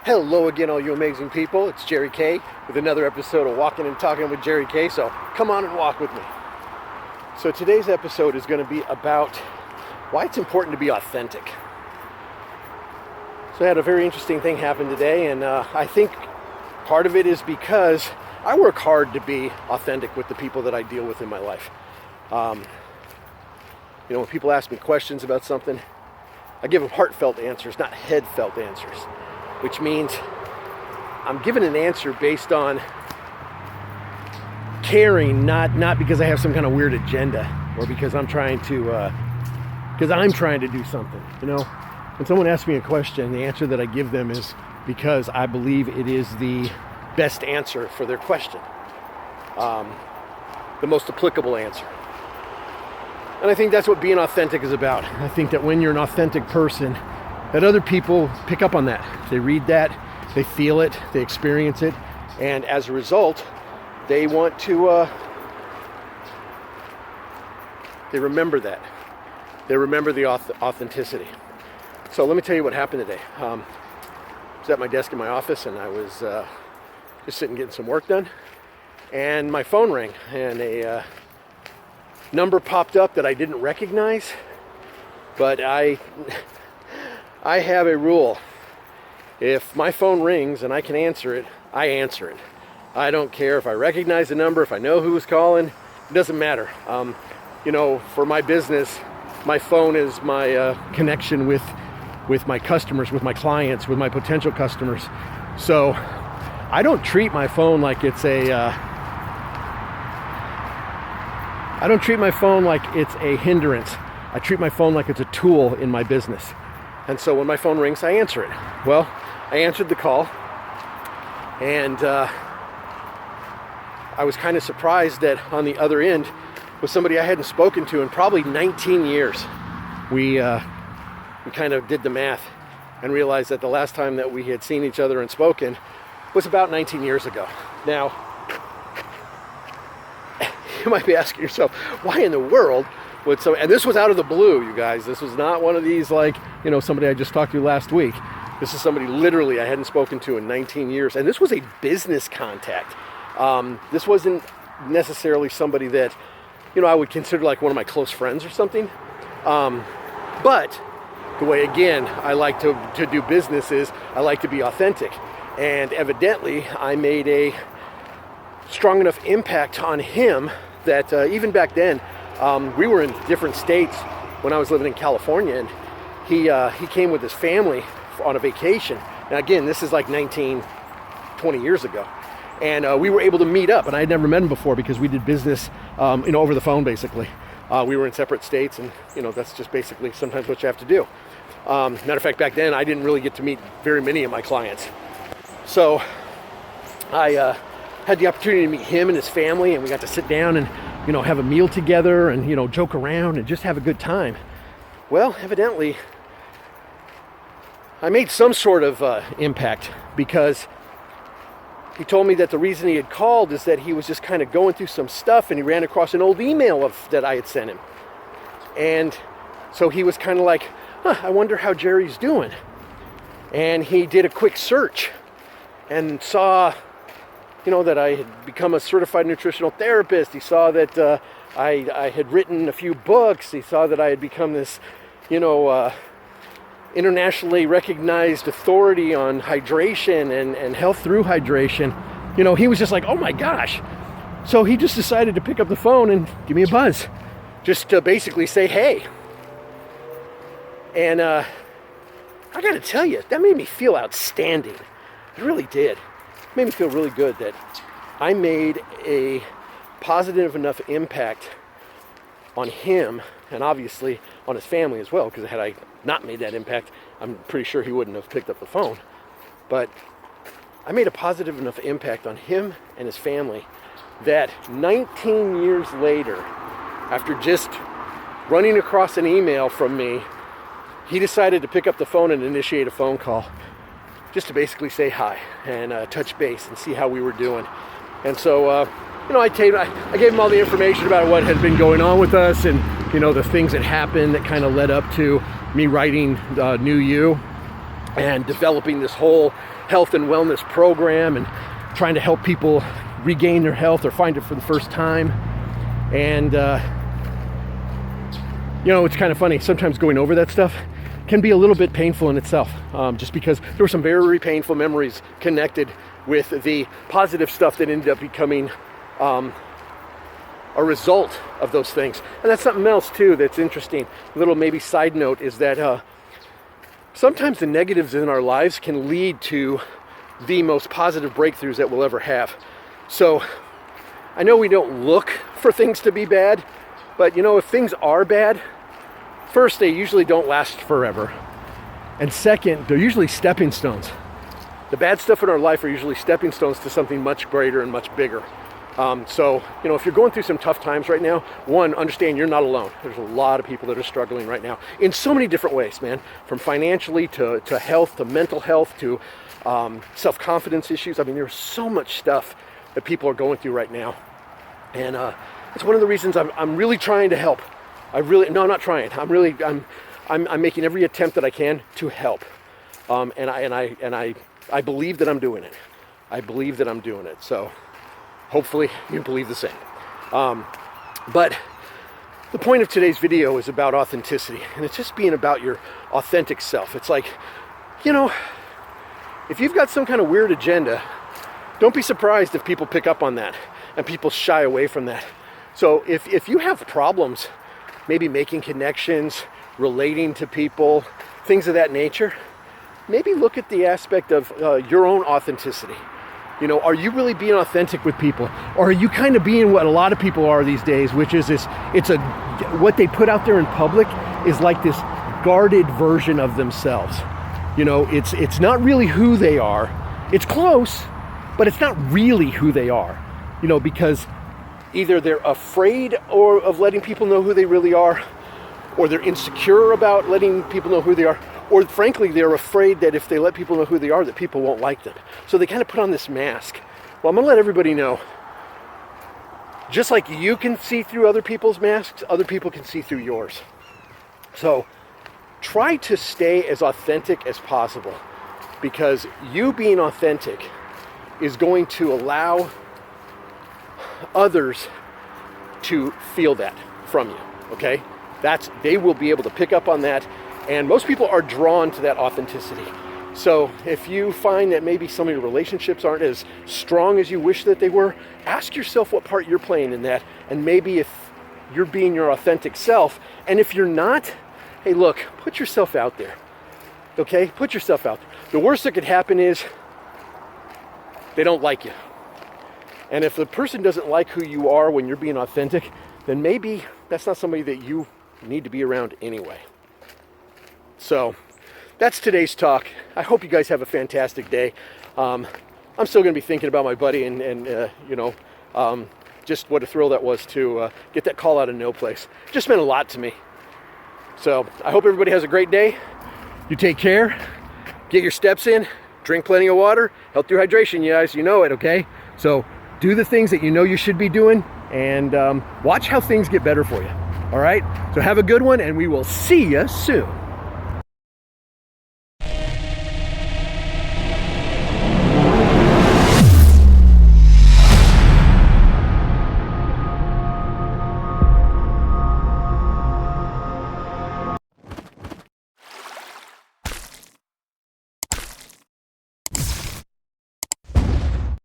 Hello again, all you amazing people. It's Jerry K with another episode of Walking and Talking with Jerry K. So come on and walk with me. So today's episode is going to be about why it's important to be authentic. So I had a very interesting thing happen today, and I think part of it is because I work hard to be authentic with the people that I deal with in my life. When people ask me questions about something, I give them heartfelt answers, not head-felt answers. Which means I'm giving an answer based on caring, not because I have some kind of weird agenda or because I'm trying to do something. When someone asks me a question, the answer that I give them is because I believe it is the best answer for their question, the most applicable answer. And I think that's what being authentic is about. I think that when you're an authentic person, that other people pick up on that. They read that, they feel it, they experience it, and as a result, they want to, they remember that. They remember the authenticity. So let me tell you what happened today. I was at my desk in my office, and I was just sitting getting some work done, and my phone rang, and a number popped up that I didn't recognize, but I have a rule. If my phone rings and I can answer it, I answer it. I don't care if I recognize the number, if I know who's calling, it doesn't matter. For my business, my phone is my connection with my customers, with my clients, with my potential customers. So I don't treat my phone like it's a hindrance. I treat my phone like it's a tool in my business. And so when my phone rings, I answer it. Well, I answered the call, and I was kind of surprised that on the other end was somebody I hadn't spoken to in probably 19 years. We kind of did the math and realized that the last time that we had seen each other and spoken was about 19 years ago. Now, you might be asking yourself, why in the world would and this was out of the blue, you guys. This was not one of these somebody I just talked to last week. This is somebody literally I hadn't spoken to in 19 years. And this was a business contact. This wasn't necessarily somebody that, I would consider like one of my close friends or something. But the way, again, I like to do business is I like to be authentic. And evidently, I made a strong enough impact on him that even back then, we were in different states when I was living in California, and he came with his family on a vacation. Now again, this is like 20 years ago. And we were able to meet up, and I had never met him before because we did business over the phone basically. We were in separate states, and that's just basically sometimes what you have to do. Matter of fact, back then I didn't really get to meet very many of my clients. So I had the opportunity to meet him and his family, and we got to sit down and have a meal together and, joke around and just have a good time. Well, evidently, I made some sort of impact because he told me that the reason he had called is that he was just kind of going through some stuff and he ran across an old email that I had sent him. And so he was kind of like, I wonder how Jerry's doing. And he did a quick search and saw that I had become a certified nutritional therapist. He saw that I had written a few books. He saw that I had become this, internationally recognized authority on hydration and health through hydration. He was just like, oh my gosh. So he just decided to pick up the phone and give me a buzz, just to basically say, hey. And I got to tell you, that made me feel outstanding. It really did. It made me feel really good that I made a positive enough impact on him and obviously on his family as well, because had I not made that impact, I'm pretty sure he wouldn't have picked up the phone. But I made a positive enough impact on him and his family that 19 years later, after just running across an email from me, he decided to pick up the phone and initiate a phone call just to basically say hi and touch base and see how we were doing. And so, I gave him all the information about what had been going on with us and, the things that happened that kind of led up to me writing New You and developing this whole health and wellness program and trying to help people regain their health or find it for the first time. And it's kind of funny, sometimes going over that stuff can be a little bit painful in itself, just because there were some very painful memories connected with the positive stuff that ended up becoming a result of those things. And that's something else too that's interesting. A little maybe side note is that sometimes the negatives in our lives can lead to the most positive breakthroughs that we'll ever have. So I know we don't look for things to be bad, but if things are bad, first, they usually don't last forever. And second, they're usually stepping stones. The bad stuff in our life are usually stepping stones to something much greater and much bigger. So if you're going through some tough times right now, one, understand you're not alone. There's a lot of people that are struggling right now in so many different ways, man. From financially to health, to mental health, to self-confidence issues. I mean, there's so much stuff that people are going through right now. And it's one of the reasons I'm really trying to help. I'm making every attempt that I can to help. And I believe that I'm doing it. I believe that I'm doing it. So hopefully you believe the same. But the point of today's video is about authenticity, and it's just being about your authentic self. It's like, if you've got some kind of weird agenda, don't be surprised if people pick up on that and people shy away from that. So if you have problems, maybe making connections, relating to people, things of that nature, maybe look at the aspect of your own authenticity. Are you really being authentic with people? Or are you kind of being what a lot of people are these days, which is what they put out there in public is like this guarded version of themselves. It's not really who they are. It's close, but it's not really who they are. Because either they're afraid of letting people know who they really are, or they're insecure about letting people know who they are, or frankly, they're afraid that if they let people know who they are, that people won't like them. So they kind of put on this mask. Well, I'm going to let everybody know, just like you can see through other people's masks, other people can see through yours. So try to stay as authentic as possible, because you being authentic is going to allow others to feel that from you, okay? They will be able to pick up on that, and most people are drawn to that authenticity. So if you find that maybe some of your relationships aren't as strong as you wish that they were, ask yourself what part you're playing in that, and maybe if you're being your authentic self, and if you're not, hey, look, put yourself out there, okay? Put yourself out there. The worst that could happen is they don't like you. And if the person doesn't like who you are when you're being authentic, then maybe that's not somebody that you need to be around anyway. So that's today's talk. I hope you guys have a fantastic day. I'm still going to be thinking about my buddy and just what a thrill that was to get that call out of no place. It just meant a lot to me. So I hope everybody has a great day. You take care. Get your steps in. Drink plenty of water. Health through hydration, you guys. You know it, okay? So do the things that you know you should be doing, and watch how things get better for you. All right? So have a good one, and we will see you soon.